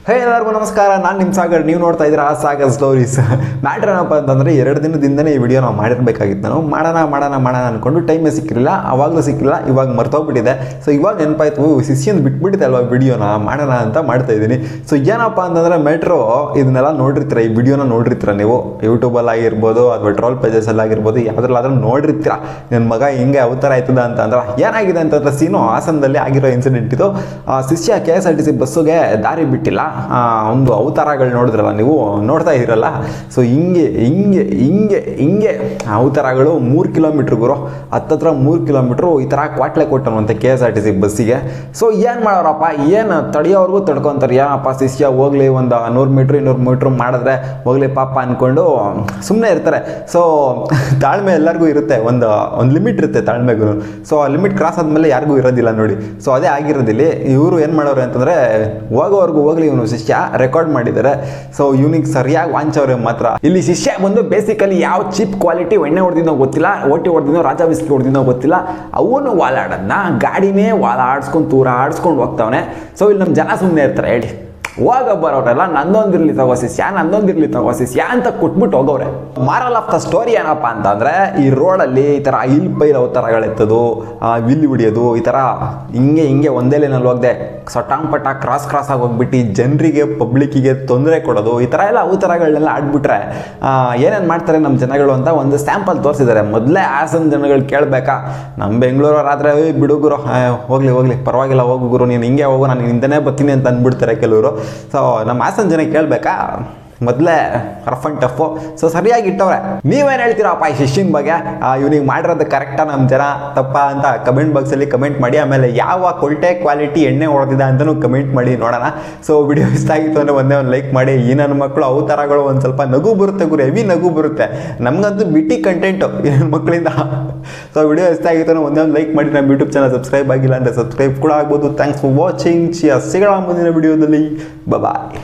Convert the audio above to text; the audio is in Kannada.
ಹೇ ಎಲ್ಲರಿಗೂ ನಮಸ್ಕಾರ, ನಾನು ನಿಮ್ಮ ಸಾಗರ್. ನೀವು ನೋಡ್ತಾ ಇದ್ದೀರಾ ಸಾಗರ್ ಸ್ಟೋರೀಸ್. ಮ್ಯಾಟ್ರ್ ಏನಪ್ಪ ಅಂತಂದರೆ 2 ದಿನದಿಂದನೇ ಈ ವಿಡಿಯೋ ನಾವು ಮಾಡಿರಬೇಕಾಗಿತ್ತು. ನಾನು ಮಾಡೋಣ ಅಂದ್ಕೊಂಡು ಟೈಮೇ ಸಿಕ್ಕಿರಲಿಲ್ಲ, ಅವಾಗಲೂ ಸಿಕ್ಕಿಲ್ಲ, ಇವಾಗ ಮರ್ತೋಗ್ಬಿಟ್ಟಿದೆ. ಸೊ ಇವಾಗ ನೆನಪಾಯ್ತು, ಶಿಷ್ಯಂದು ಬಿಟ್ಬಿಟ್ಟಿದೆ ಅಲ್ವಾ ವಿಡಿಯೋನ ಮಾಡೋಣ ಅಂತ ಮಾಡ್ತಾಯಿದ್ದೀನಿ. ಸೊ ಏನಪ್ಪ ಅಂತಂದರೆ ಮ್ಯಾಟ್ರು ಇದನ್ನೆಲ್ಲ ನೋಡಿರ್ತೀರ, ಈ ವಿಡಿಯೋನ ನೋಡಿರ್ತೀರ ನೀವು ಯೂಟ್ಯೂಬಲ್ಲಿ ಆಗಿರ್ಬೋದು ಅಥವಾ ಟ್ರೋಲ್ ಪೇಜಸಲ್ಲಿ ಆಗಿರ್ಬೋದು, ಯಾವುದ್ರಲ್ಲಾದ್ರೂ ನೋಡಿರ್ತೀರ. ನನ್ನ ಮಗ ಹಿಂಗೆ ಅವತಾರ ಆಯ್ತದ ಅಂತಂದ್ರೆ ಏನಾಗಿದೆ ಅಂತಂದ್ರೆ ಸೀನು ಹಾಸನದಲ್ಲಿ ಆಗಿರೋ ಇನ್ಸಿಡೆಂಟ್ ಇದು. ಶಿಷ್ಯ KSRTC ಬಸ್ಸುಗೆ ದಾರಿ ಬಿಟ್ಟಿಲ್ಲ, ಒಂದು ಅವತಾರಗಳು ನೋಡಿದ್ರಲ್ಲ, ನೀವು ನೋಡ್ತಾ ಇದ್ದೀರಲ್ಲ. ಸೊ ಹಿಂಗೆ ಅವತಾರಗಳು 3 ಕಿಲೋಮೀಟ್ರ್ ಗುರು, ಹತ್ತತ್ರ 3 ಕಿಲೋಮೀಟ್ರು ಈ ಥರ ಕ್ವಾಟ್ಲೆ ಕೊಟ್ಟನುವಂಥ KSRTC ಬಸ್ಸಿಗೆ. ಸೊ ಏನು ಮಾಡೋರಪ್ಪ, ಏನು ತಡೆಯೋವ್ರಿಗೂ ತಡ್ಕೊತಾರೆ. ಏನಪ್ಪ ಶಿಷ್ಯ ಹೋಗ್ಲಿ, ಒಂದು 100 ಮೀಟ್ರ್ 200 ಮೀಟ್ರ್ ಮಾಡಿದ್ರೆ ಹೋಗ್ಲಿ ಪಾಪ ಅಂದ್ಕೊಂಡು ಸುಮ್ಮನೆ ಇರ್ತಾರೆ. ಸೊ ತಾಳ್ಮೆ ಎಲ್ಲರಿಗೂ ಇರುತ್ತೆ, ಒಂದು ಲಿಮಿಟ್ ಇರುತ್ತೆ ತಾಳ್ಮೆಗೂ. ಸೊ ಆ ಲಿಮಿಟ್ ಕ್ರಾಸ್ ಆದಮೇಲೆ ಯಾರಿಗೂ ಇರೋದಿಲ್ಲ ನೋಡಿ. ಸೊ ಅದೇ ಆಗಿರೋದಿಲ್ಲ. ಇವರು ಏನು ಮಾಡೋರು ಅಂತಂದರೆ ಹೋಗೋವರೆಗೂ ಹೋಗ್ಲಿ, ಇವನು ಶಿಷ್ಯ ರೆಕಾರ್ಡ್ ಮಾಡಿದ್ದಾರೆ. ಸೊ ಇವನಿಗೆ ಸರಿಯಾಗಿ ವಾಂಚವ್ರೆ ಮಾತ್ರ. ಇಲ್ಲಿ ಶಿಷ್ಯ ಬಂದು ಬೇಸಿಕಲಿ ಯಾವ ಚೀಪ್ ಕ್ವಾಲಿಟಿ ಎಣ್ಣೆ ಹೊಡೆದಿದ್ದೋ ಗೊತ್ತಿಲ್ಲ, ಓಟಿ ಹೊಡೆದಿದ್ದೋ ರಾಜಾ ಬಿಸ್ಕಿ ಹೊಡೆದಿದ್ದೋ ಗೊತ್ತಿಲ್ಲ, ಅವನು ವಾಲಾಡೋದನ್ನ ಗಾಡಿನೇ ಆಡಿಸ್ಕೊಂಡು ತೂರಾಡಿಸ್ಕೊಂಡು ಹೋಗ್ತಾವನೆ. ಸೊ ಇಲ್ಲಿ ನಮ್ಮ ಜನ ಸುಮ್ಮನೆ ಇರ್ತಾರೆ, ಹೇಳಿ ಹೋಗ ಬರೋರೆಲ್ಲ ನಂದೊಂದಿರ್ಲಿ ತಗೋ ಶಿಷ್ಯ ಅಂತ ಕೊಟ್ಬಿಟ್ಟು ಹೋಗೋರೆ. ಮಾರಲ್ ಆಫ್ ದ ಸ್ಟೋರಿ ಏನಪ್ಪ ಅಂತಂದರೆ, ಈ ರೋಡಲ್ಲಿ ಈ ಥರ ಇಲ್ ಪೈಲ್ ಅವತಾರಗಳೆತ್ತದು, ವಿಲ್ ಹಿಡಿಯೋದು, ಈ ಥರ ಹಿಂಗೆ ಒಂದೇ ಲೈನಲ್ಲಿ ಹೋಗದೆ ಸಟಾಂಪಟ ಕ್ರಾಸ್ ಆಗಿ ಹೋಗ್ಬಿಟ್ಟು ಜನರಿಗೆ ಪಬ್ಲಿಕ್ಕಿಗೆ ತೊಂದರೆ ಕೊಡೋದು, ಈ ಥರ ಎಲ್ಲ ಅವತಾರಗಳನ್ನೆಲ್ಲ ಆಡ್ಬಿಟ್ರೆ ಏನೇನು ಮಾಡ್ತಾರೆ ನಮ್ಮ ಜನಗಳು ಅಂತ ಒಂದು ಸ್ಯಾಂಪಲ್ ತೋರಿಸಿದ್ದಾರೆ. ಮೊದಲೇ ಹಾಸನ ಜನಗಳು ಕೇಳಬೇಕಾ, ನಮ್ಮ ಬೆಂಗಳೂರವರಾದರೆ ಬಿಡುಗುರು ಹೋಗ್ಲಿ ಪರವಾಗಿಲ್ಲ, ಹೋಗು ಗುರು, ನೀನು ಹಿಂಗೆ ಹೋಗು, ನಾನು ಹಿಂದನೇ ಬರ್ತೀನಿ ಅಂತ ಅಂದ್ಬಿಡ್ತಾರೆ ಕೆಲವರು. ಸೊ ನಮ್ಮ ಹಾಸನ ಜನ ಕೇಳಬೇಕಾ, ಮೊದಲೇ ರಫ್ ಆ್ಯಂಡ್ ಟಫು. ಸೊ ಸರಿಯಾಗಿ ಇಟ್ಟವ್ರೆ. ನೀವೇನು ಹೇಳ್ತೀರಪ್ಪ ಈ ಶಿಷ್ಯನ ಬಗ್ಗೆ, ಇವ್ನಿಗೆ ಮಾಡಿರೋದು ಕರೆಕ್ಟಾ ನಮ್ಮ ಜನ ತಪ್ಪ ಅಂತ ಕಮೆಂಟ್ ಬಾಕ್ಸಲ್ಲಿ ಕಮೆಂಟ್ ಮಾಡಿ. ಆಮೇಲೆ ಯಾವ ಕೊಲ್ಟೆ ಕ್ವಾಲಿಟಿ ಎಣ್ಣೆ ಹೊಡೆದಿದೆ ಅಂತಲೂ ಕಮೆಂಟ್ ಮಾಡಿ ನೋಡೋಣ. ಸೊ ವಿಡಿಯೋ ಇಷ್ಟ ಆಗಿತ್ತು ಅಂದರೆ ಒಂದೇ ಒಂದು ಲೈಕ್ ಮಾಡಿ. ಈ ನನ್ನ ಮಕ್ಕಳು ಅವತಾರಗಳು ಒಂದು ಸ್ವಲ್ಪ ನಗು ಬರುತ್ತೆ ಗುರು, ಹೆವಿ ನಗು ಬರುತ್ತೆ. ನಮಗಂತೂ ಬಿಟ್ಟಿ ಕಂಟೆಂಟು ಈ ನನ್ನ ಮಕ್ಕಳಿಂದ. ಸೊ ವಿಡಿಯೋ ಇಷ್ಟ ಆಗಿತ್ತು ಅಂದರೆ ಒಂದೇ ಒಂದು ಲೈಕ್ ಮಾಡಿ. ನಮ್ಮ ಯೂಟ್ಯೂಬ್ ಚಾನಲ್ ಸಬ್ಸ್ಕ್ರೈಬ್ ಆಗಿಲ್ಲ ಅಂದರೆ ಸಬ್ಸ್ಕ್ರೈಬ್ ಕೂಡ ಆಗ್ಬೋದು. Thanks for watching. ಸಿಗೋಣ ಮುಂದಿನ ವಿಡಿಯೋದಲ್ಲಿ. ಬಾಯ್.